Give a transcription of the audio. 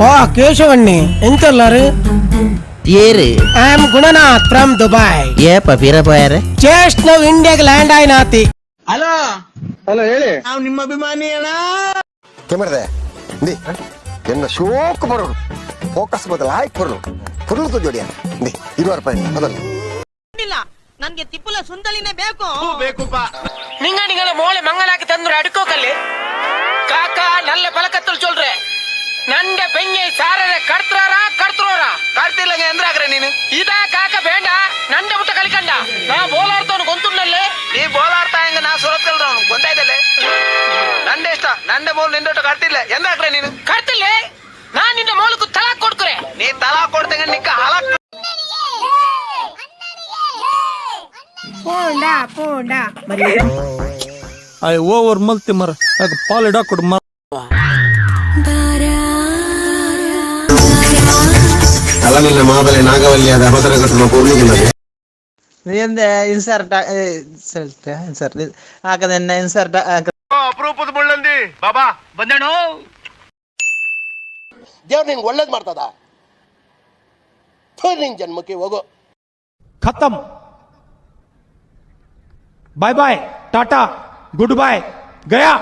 ಓ ಕೇಶವಣ್ಣಿ ಎಂತಲ್ಲಾರು ಏರು I am Gunanath from Dubai ಏಪ ಬೀರಬಾಯರೆ ಜಸ್ಟ್ ನಾವು ಇಂಡಿಯಾಗೆ ಲ್ಯಾಂಡ್ ಆಯ್ನಾತಿ. ಹಲೋ ಹಲೋ ಹೇಳಿ. ನಾವು ನಿಮ್ಮ ಅಭಿಮಾನಿ ಅಣ್ಣ. ಕೆಮರ್ದೆ ದಿ ಎನ್ನ ಶೋಕ್ ಬರೋಡು ಫೋಕಸ್ ಬದಲ ಆಯ್ಕೆ ಬರೋಡು ಫುಲ್ ಜೋಡಿಯ ದಿ 20 ರೂಪಾಯಿ ಅದಲ್ಲ ನನ್ಗೆ ತಿಪ್ಪುಲ ಸುಂದಲಿನೇ ಬೇಕು. ಬೇಕುಪ್ಪ. ನಿಂಗನಿಗಳ ಮೋಳೆ ಮಂಗಲಾಕಿ ತಂದ್ರು ಅಡ್ಕೋಕಲ್ಲಿ ಕಾಕ ನಲ್ಲ ಪಲಕತ್ತಲ್ ಚೊಲ್ರೆ ನಂಡೆ ಪೆಂಗೆ ಸಾರರೆ ಕಡ್ತ್ರಾರ ಕಡ್ತ್ರೋರ ಕಾರ್ತಿಲ್ಲ ಎಂದ್ರಾಗ್ರೆ ನೀನು ಇದ ಕಾಕ ಬೇಡ ನಂಡ ಮುಟ್ಟ ಕಲಿಕಂಡ ನಾ ಬೋಲಾಡ್ತವನು ಗೊಂತುಣ್ಣಲ್ಲಿ ನೀ ಬೋಲಾಡ್ತಾ ಹೆಂಗ ನಾ ಸುರತ್ಕಲ್ರ ಗೊತ್ತಾಯ್ತಲ್ಲ ನಂದೆ ಇಷ್ಟ ನಂದೆ ಬೋಲ್ ನಿಂದೊಟ್ಟು ಕಾರ್ತಿಲ್ಲ ಎಂದ್ರಾಗ್ರೆ ನೀನು ಕಡ್ತಿಲ್ಲ ನಾ ನಿನ್ನ ಮೋಲಕ್ಕೂ ತಲಾಕ್ ಕೊಡ್ಕರೆ ನೀ ತಲಾ ಕೊಡ್ತಂಗ ನಿಕ್ಕ ಹಾಳಾಕ್ ಪೋಂಡ ಪೋಂಡ ಐ ಓವರ್ ಮಲ್ತಿ ಮರ ಪಾಲ್ ಇಡಾ ಕೊಡು ಮರ ಅಲ್ಲ ನಿನ್ನ ಮಾಬಲೆ ನಾಗವಲ್ಲಿಯಾದ ಅಭದ್ರಘಟನ ಪೂರ್ಣಿಗೆ ಎಂದೆ ಇನ್ಸರ್ಟ್ ಹಾಕದೆನ್ನ ಇನ್ಸರ್ಟ್ ಅಪರೂಪದ ಮುಳ್ಳಂದಿ ಬಾಬಾ ಬಂದೇಣು. ದೇವ್ರು ನಿಂಗೆ ಒಳ್ಳೇದು ಮಾಡ್ತದ ನಿನ್ ಜನ್ಮಕ್ಕೆ ಹೋಗೋ ಖತಮ್ ಬಾಯ್ ಬಾಯ್ ಟಾಟಾ ಗುಡ್ ಬಾಯ್ ಗಯಾ.